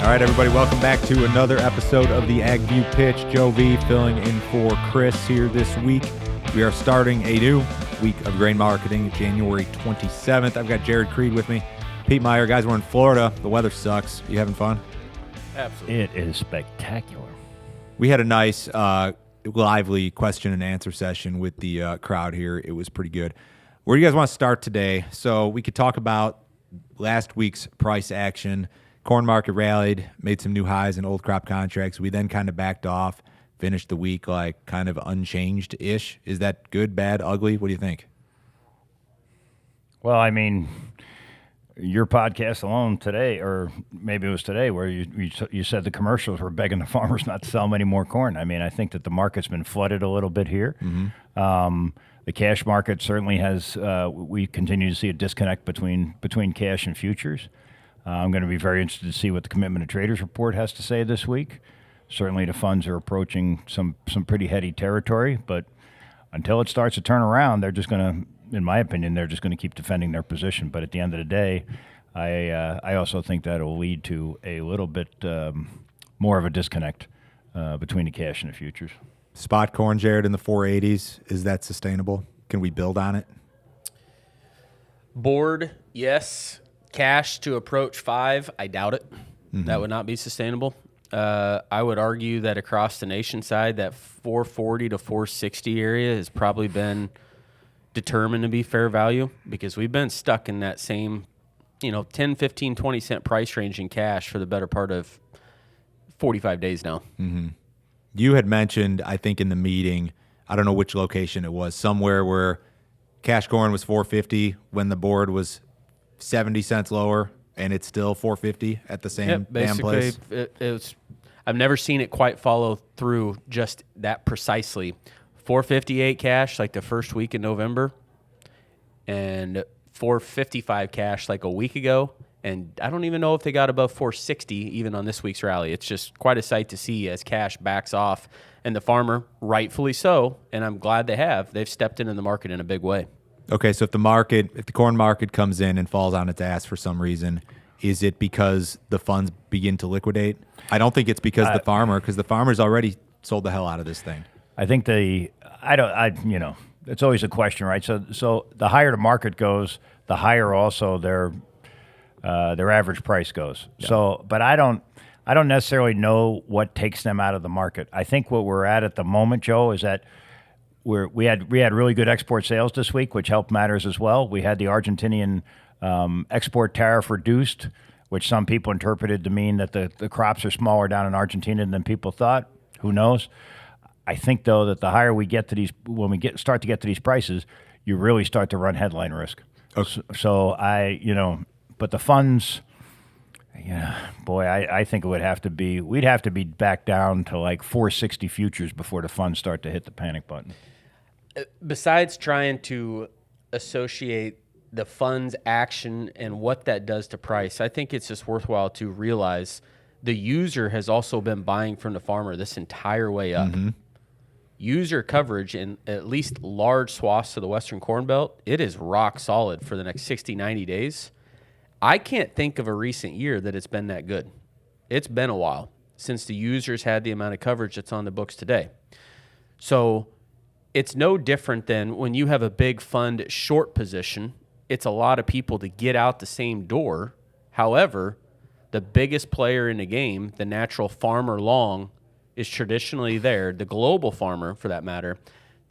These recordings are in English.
All right, everybody, welcome back to another episode of the Ag View Pitch. Joe V filling in for Chris here this week. We are starting a new week of grain marketing, January 27th. I've got Jarod Creed with me. Pete Meyer. Guys, we're in Florida. The weather sucks. You having fun? Absolutely. It is spectacular. We had a nice, lively question and answer session with the crowd here. It was pretty good. Where do you guys want to start today? So we could talk about last week's price action. Corn market rallied, made some new highs in old crop contracts. We then kind of backed off, finished the week like kind of unchanged-ish. Is that good, bad, ugly? What do you think? Well, I mean, your podcast alone today, or maybe it was today, where you said the commercials were begging the farmers not to sell them any more corn. I mean, I think that the market's been flooded a little bit here. Mm-hmm. The cash market certainly has. We continue to see a disconnect between cash and futures. I'm going to be very interested to see what the Commitment of Traders report has to say this week. Certainly the funds are approaching some pretty heady territory, but until it starts to turn around, they're just going to, in my opinion, they're just going to keep defending their position. But at the end of the day, I also think that will lead to a little bit more of a disconnect between the cash and the futures. Spot corn, Jarod, in the 480s, is that sustainable? Can we build on it? Board, yes. Cash to approach 5, I doubt it. Mm-hmm. That would not be sustainable. I would argue that across the nation side, that 440 to 460 area has probably been determined to be fair value because we've been stuck in that same, 10, 15, 20 cent price range in cash for the better part of 45 days now. Mm-hmm. You had mentioned, I think in the meeting, I don't know which location it was, somewhere where cash corn was 450 when the board was 70 cents lower, and it's still 450 at the same damn place. I've never seen it quite follow through just that precisely. 458 cash like the first week in November, and 455 cash like a week ago. And I don't even know if they got above 460 even on this week's rally. It's just quite a sight to see as cash backs off, and the farmer, rightfully so, and I'm glad they've stepped into the market in a big way. Okay, so if the corn market comes in and falls on its ass for some reason, is it because the funds begin to liquidate? I don't think it's because the farmer's already sold the hell out of this thing. I think it's always a question, right? So the higher the market goes, the higher also their average price goes. Yeah. So, but I don't necessarily know what takes them out of the market. I think what we're at the moment, Joe, is that we had really good export sales this week, which helped matters as well. We had the Argentinian export tariff reduced, which some people interpreted to mean that the crops are smaller down in Argentina than people thought. Who knows? I think though that the higher we get to these, when we start to get to these prices, you really start to run headline risk. Okay. So but the funds. Yeah, boy, I think we'd have to be back down to like 460 futures before the funds start to hit the panic button. Besides trying to associate the funds action and what that does to price, I think it's just worthwhile to realize the user has also been buying from the farmer this entire way up. Mm-hmm. User coverage in at least large swaths of the Western Corn Belt, it is rock solid for the next 60, 90 days. I can't think of a recent year that it's been that good. It's been a while since the users had the amount of coverage that's on the books today. So it's no different than when you have a big fund short position. It's a lot of people to get out the same door. However, the biggest player in the game, the natural farmer long, is traditionally there, the global farmer for that matter,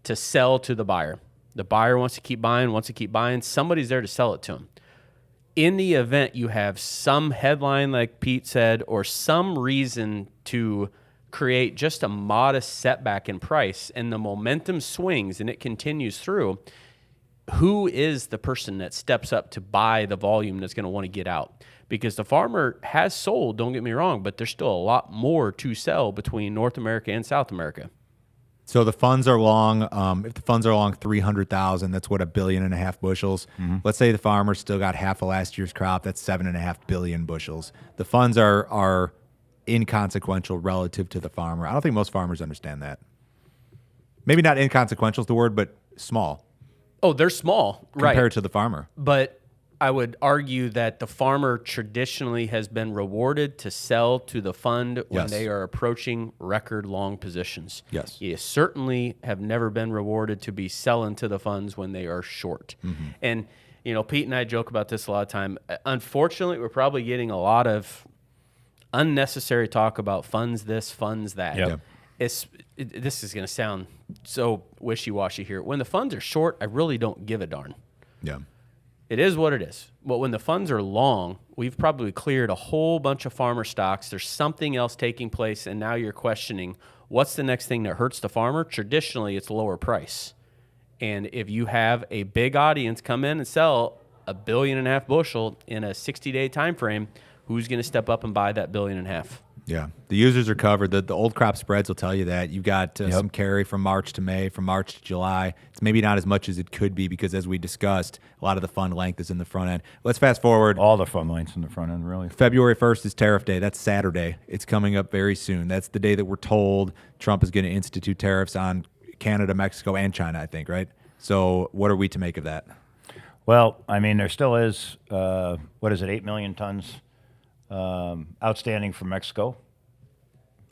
to sell to the buyer. The buyer wants to keep buying. Somebody's there to sell it to him. In the event you have some headline, like Pete said, or some reason to create just a modest setback in price and the momentum swings and it continues through, who is the person that steps up to buy the volume that's going to want to get out? Because the farmer has sold, don't get me wrong, but there's still a lot more to sell between North America and South America. So the funds are long. If the funds are long 300,000, that's what, 1.5 billion bushels. Mm-hmm. Let's say the farmer still got half of last year's crop. That's 7.5 billion bushels. The funds are inconsequential relative to the farmer. I don't think most farmers understand that. Maybe not inconsequential is the word, but small. Oh, they're small, compared to the farmer. But I would argue that the farmer traditionally has been rewarded to sell to the fund when Yes. they are approaching record long positions. Yes. You certainly have never been rewarded to be selling to the funds when they are short. And, Pete and I joke about this a lot of time. Unfortunately, we're probably getting a lot of unnecessary talk about funds this, funds that. Yep. This is going to sound so wishy-washy here. When the funds are short, I really don't give a darn. Yeah. It is what it is. But when the funds are long, we've probably cleared a whole bunch of farmer stocks. There's something else taking place, and now you're questioning what's the next thing that hurts the farmer. Traditionally, it's lower price. And if you have a big audience come in and sell 1.5 billion bushel in a 60-day time frame, who's going to step up and buy that 1.5 billion? Yeah, the users are covered. The old crop spreads will tell you that. You've got some carry from March to May, from March to July. It's maybe not as much as it could be because, as we discussed, a lot of the fund length is in the front end. Let's fast forward. All the fund lengths in the front end, really. February 1st is tariff day. That's Saturday. It's coming up very soon. That's the day that we're told Trump is going to institute tariffs on Canada, Mexico, and China, I think, right? So what are we to make of that? Well, I mean, there still is, 8 million tons outstanding from Mexico?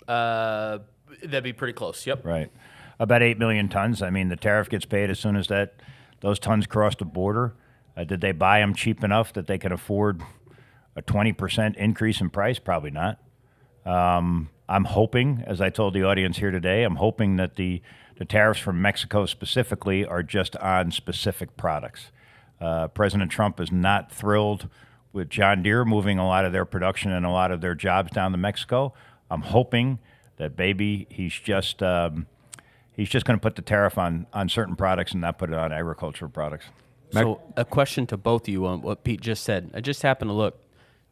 That'd be pretty close. Yep. Right. About 8 million tons. I mean, the tariff gets paid as soon as those tons cross the border. Did they buy them cheap enough that they can afford a 20% increase in price? Probably not. I'm hoping, as I told the audience here today, I'm hoping that the tariffs from Mexico specifically are just on specific products. President Trump is not thrilled with John Deere moving a lot of their production and a lot of their jobs down to Mexico. I'm hoping that he's just going to put the tariff on certain products and not put it on agricultural products. So a question to both of you on what Pete just said. I just happened to look.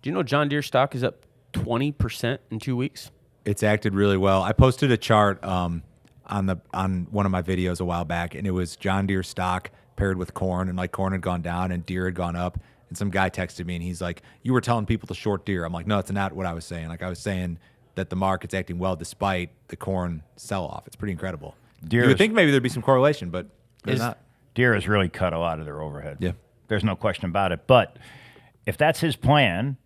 Do you know John Deere stock is up 20% in 2 weeks? It's acted really well. I posted a chart on one of my videos a while back, and it was John Deere stock paired with corn, and like corn had gone down and Deere had gone up. And some guy texted me, and he's like, "You were telling people to short Deere." I'm like, "No, it's not what I was saying. Like I was saying that the market's acting well despite the corn sell-off. It's pretty incredible." You would think maybe there'd be some correlation, but there's not. Deere has really cut a lot of their overhead. Yeah. There's no question about it. But if that's his plan,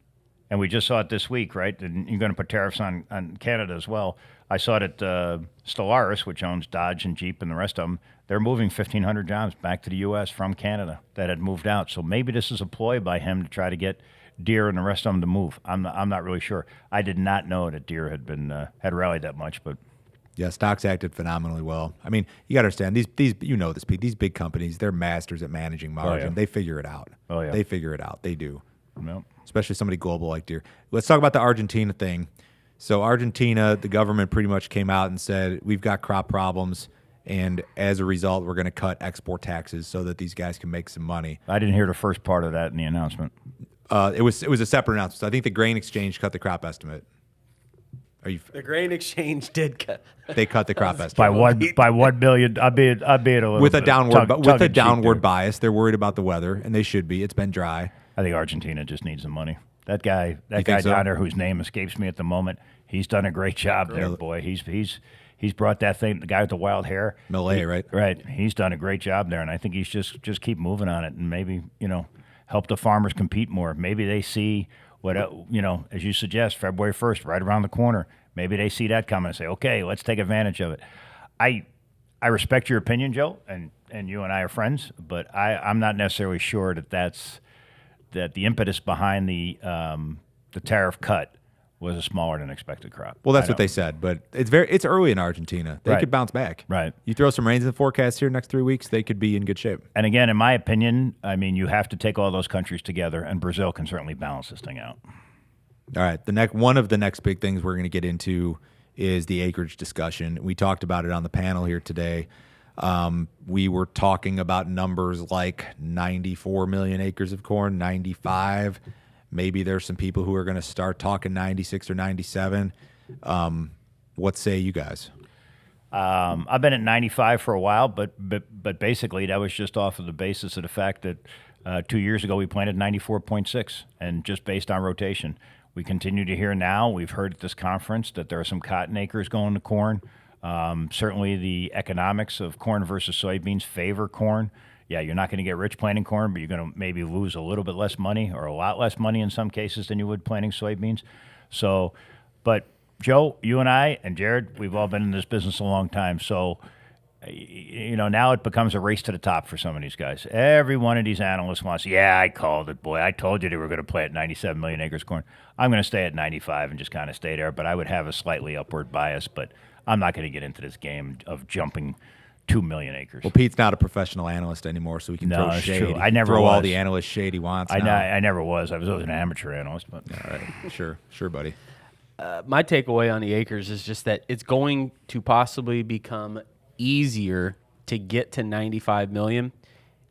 and we just saw it this week, right? And you're going to put tariffs on Canada as well. I saw it at Stellaris, which owns Dodge and Jeep and the rest of them. They're moving 1,500 jobs back to the U.S. from Canada that had moved out. So maybe this is a ploy by him to try to get Deere and the rest of them to move. I'm not really sure. I did not know that Deere had rallied that much, but Yeah, stocks acted phenomenally well. I mean, you got to understand these Pete, these big companies, they're masters at managing margin. yeah. They figure it out. Oh, yeah. They figure it out. They do. Yep. Especially somebody global like Deere. Let's talk about the Argentina thing. So Argentina, the government pretty much came out and said, we've got crop problems, and as a result, we're going to cut export taxes so that these guys can make some money. I didn't hear the first part of that in the announcement. It was a separate announcement. So I think the grain exchange cut the crop estimate. The grain exchange did cut. They cut the crop estimate by 1 million. I'd be a little with a bit downward bias. They're worried about the weather, and they should be. It's been dry. I think Argentina just needs the money. That guy so? down there whose name escapes me at the moment, he's done a great job there, boy. He's brought that thing. The guy with the wild hair, Meyer, right? Right. He's done a great job there, and I think he's just keep moving on it, and maybe help the farmers compete more. Maybe they see what as you suggest, February 1st, right around the corner. Maybe they see that coming and say, okay, let's take advantage of it. I respect your opinion, Joe, and you and I are friends, but I'm not necessarily sure that the impetus behind the tariff cut was a smaller than expected crop. Well, that's what they said, but it's early in Argentina. They could bounce back. Right. You throw some rains in the forecast here next 3 weeks, they could be in good shape. And again, in my opinion, I mean, you have to take all those countries together, and Brazil can certainly balance this thing out. All right. One of the next big things we're going to get into is the acreage discussion. We talked about it on the panel here today. We were talking about numbers like 94 million acres of corn, 95. Maybe there's some people who are going to start talking 96 or 97. What say you guys? I've been at 95 for a while, but basically that was just off of the basis of the fact that 2 years ago we planted 94.6, and just based on rotation. We continue to hear now, we've heard at this conference, that there are some cotton acres going to corn. Certainly the economics of corn versus soybeans favor corn. yeah, you're not going to get rich planting corn, but you're going to maybe lose a little bit less money or a lot less money in some cases than you would planting soybeans. So, but Joe, you and I and Jarod, we've all been in this business a long time. So, now it becomes a race to the top for some of these guys. Every one of these analysts wants, yeah, I called it, boy. I told you they were going to plant 97 million acres corn. I'm going to stay at 95 and just kind of stay there, but I would have a slightly upward bias, but I'm not going to get into this game of jumping 2 million acres. Well, Pete's not a professional analyst anymore, so he can throw that's shade. true. He can I never throw all was. the analyst shade he wants. I never was. I was always an amateur analyst. But All right. Sure, buddy. My takeaway on the acres is just that it's going to possibly become easier to get to 95 million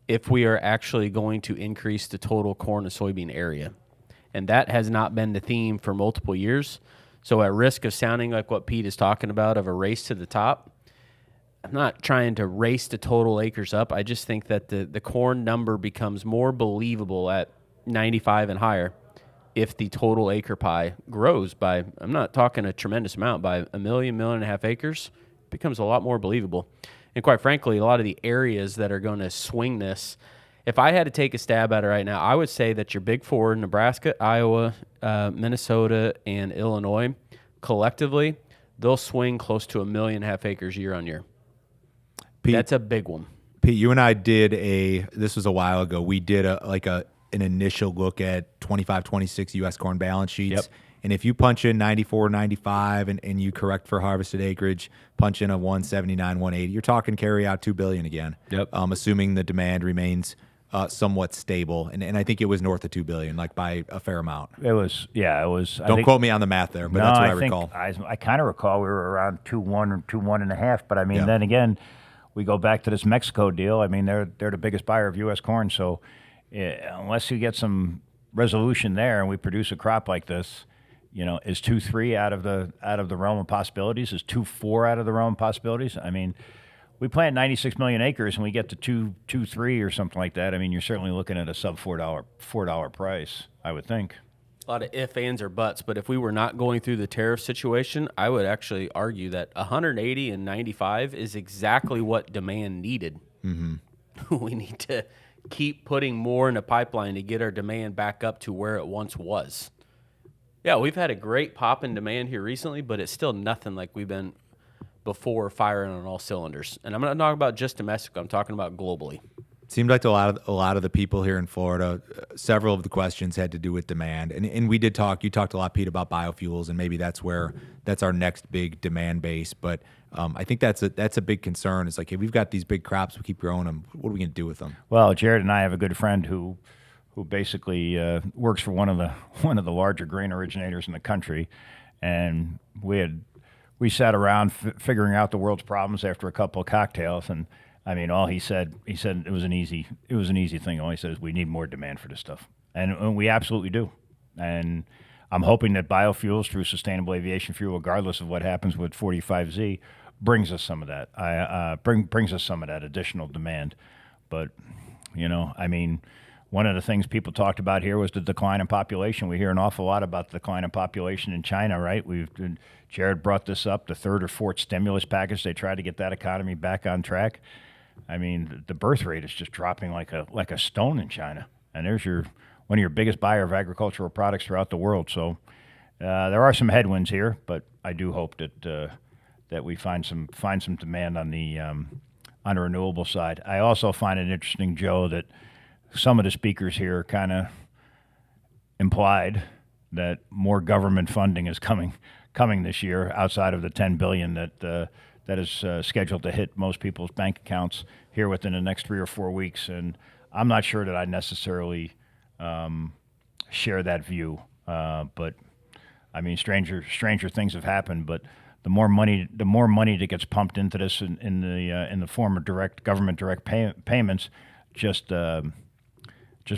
if we are actually going to increase the total corn and soybean area. And that has not been the theme for multiple years. So at risk of sounding like what Pete is talking about of a race to the top, I'm not trying to race the total acres up. I just think that the corn number becomes more believable at 95 and higher if the total acre pie grows by, I'm not talking a tremendous amount, by a million and a half acres, it becomes a lot more believable. And quite frankly, a lot of the areas that are going to swing this, if I had to take a stab at it right now, I would say that your big four, Nebraska, Iowa, Minnesota, and Illinois, collectively, they'll swing close to 1.5 million acres year on year. Pete, That's a big one. Pete, you and I did this was a while ago. We did an initial look at 25, 26 U.S. corn balance sheets. Yep. And if you punch in 94, 95, and you correct for harvested acreage, punch in a 179, 180, you're talking carry out $2 billion again. Yep. Assuming the demand remains somewhat stable. And I think it was north of $2 billion, like by a fair amount. it was. Don't quote me on the math there, but that's what I recall. I kind of recall we were around 2.1 or 2.1.5. But I mean, Yeah. then again, we go back to this Mexico deal. I mean, they're the biggest buyer of U.S. corn. So unless you get some resolution there and we produce a crop like this, is 2.3 out of the realm of possibilities? Is 2.4 out of the realm of possibilities? I mean, we plant 96 million acres and we get to 2.3 or something like that. I mean, you're certainly looking at a sub $4 price, I would think. A lot of ifs, ands, or buts, but if we were not going through the tariff situation, I would actually argue that 180 and 95 is exactly what demand needed. Mm-hmm. We need to keep putting more in the pipeline to get our demand back up to where it once was. Yeah, we've had a great pop in demand here recently, but it's still nothing like we've been before firing on all cylinders. And I'm not talking about just domestic, I'm talking about globally. It seemed like a lot of the people here in Florida, several of the questions had to do with demand. And we did talk, you talked a lot, Pete, about biofuels, and maybe that's our next big demand base. But I think that's a big concern. It's like, hey, we've got these big crops, we keep growing them. What are we going to do with them? Well, Jarod and I have a good friend who basically works for one of the larger grain originators in the country, and we sat around figuring out the world's problems after a couple of cocktails, and I mean, all he said it was an easy thing. All he said is we need more demand for this stuff, and we absolutely do. And I'm hoping that biofuels through sustainable aviation fuel, regardless of what happens with 45Z, brings us some of that. Brings us some of that additional demand. But I mean, one of the things people talked about here was the decline in population. We hear an awful lot about the decline in population in China, right? Jarod brought this up, the third or fourth stimulus package. They tried to get that economy back on track. I mean, the birth rate is just dropping like a stone in China. And there's one of your biggest buyer of agricultural products throughout the world. So there are some headwinds here, but I do hope that we find some demand on the renewable side. I also find it interesting, Joe, that some of the speakers here kind of implied that more government funding is coming this year outside of the $10 billion that is scheduled to hit most people's bank accounts here within the next 3 or 4 weeks. And I'm not sure that I necessarily share that view. But I mean, stranger things have happened. But the more money that gets pumped into this in the form of direct payments, just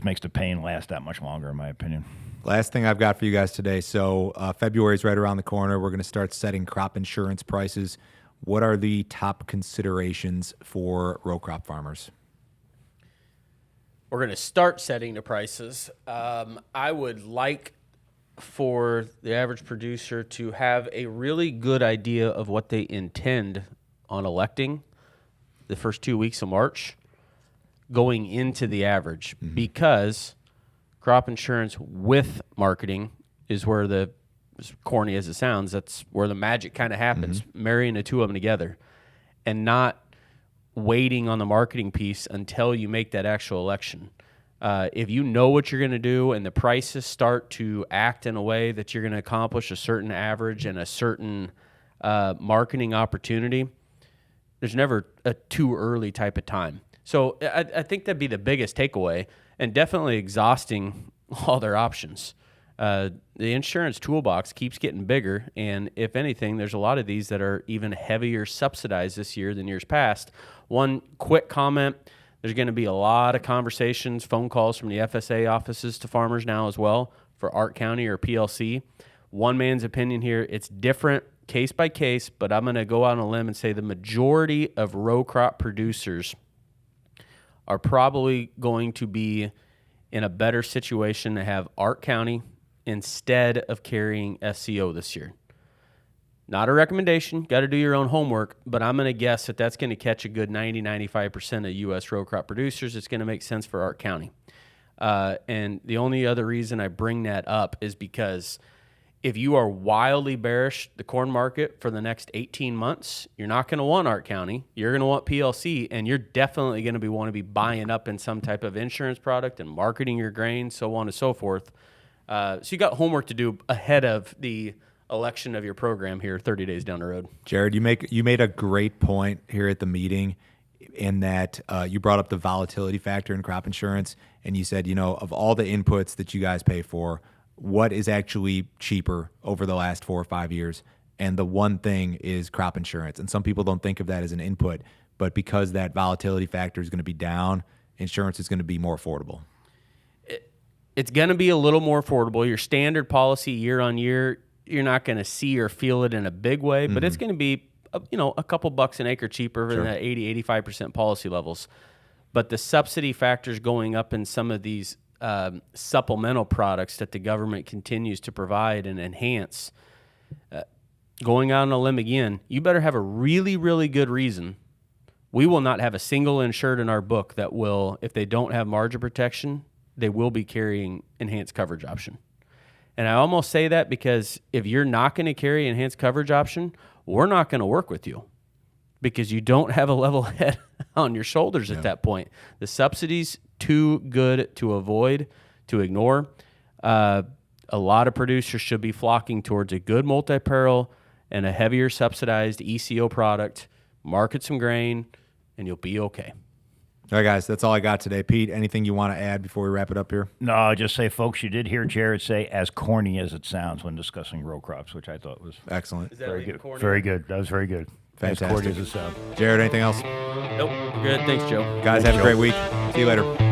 makes the pain last that much longer, in my opinion. Last thing I've got for you guys today. So February is right around the corner. We're going to start setting crop insurance prices. What are the top considerations for row crop farmers? We're going to start setting the prices. I would like for the average producer to have a really good idea of what they intend on electing the first 2 weeks of March. going into the average because crop insurance with marketing is where as corny as it sounds, that's where the magic kind of happens, marrying the two of them together and not waiting on the marketing piece until you make that actual election. If you know what you're going to do and the prices start to act in a way that you're going to accomplish a certain average and a certain marketing opportunity, there's never a too early type of time. So I think that'd be the biggest takeaway, and definitely exhausting all their options. The insurance toolbox keeps getting bigger, and if anything, there's a lot of these that are even heavier subsidized this year than years past. One quick comment, there's going to be a lot of conversations, phone calls from the FSA offices to farmers now as well for Art County or PLC. One man's opinion here, it's different case by case, but I'm going to go out on a limb and say the majority of row crop producers are probably going to be in a better situation to have Art County instead of carrying SCO this year. Not a recommendation, got to do your own homework, but I'm going to guess that that's going to catch a good 90-95% of U.S. row crop producers. It's going to make sense for Art County. And the only other reason I bring that up is because if you are wildly bearish the corn market for the next 18 months, you're not going to want Art County. You're going to want PLC, and you're definitely going to want to be buying up in some type of insurance product and marketing your grain, so on and so forth. So you got homework to do ahead of the election of your program here 30 days down the road. Jarod, you made a great point here at the meeting in that you brought up the volatility factor in crop insurance, and you said, of all the inputs that you guys pay for, what is actually cheaper over the last 4 or 5 years? And the one thing is crop insurance. And some people don't think of that as an input, but because that volatility factor is going to be down, insurance is going to be more affordable. It's going to be a little more affordable. Your standard policy year on year, you're not going to see or feel it in a big way, but it's going to be, a couple bucks an acre cheaper than that 80-85% policy levels. But the subsidy factors going up in some of these supplemental products that the government continues to provide and enhance, going out on a limb again, you better have a really, really good reason. We will not have a single insured in our book that will, if they don't have margin protection, they will be carrying enhanced coverage option. And I almost say that because if you're not going to carry enhanced coverage option, we're not going to work with you because you don't have a level head on your shoulders at that point. The subsidy's too good to avoid, to ignore. A lot of producers should be flocking towards a good multi-peril and a heavier subsidized ECO product. Market some grain, and you'll be okay. All right, guys, that's all I got today. Pete, anything you want to add before we wrap it up here? No, just say, folks, you did hear Jarod say as corny as it sounds when discussing row crops, which I thought was excellent. Very good. Very good. That was very good. Fantastic. As corny as it sounds. Jarod, anything else? Nope. Good. Thanks, Joe. Guys, have a great week. See you later.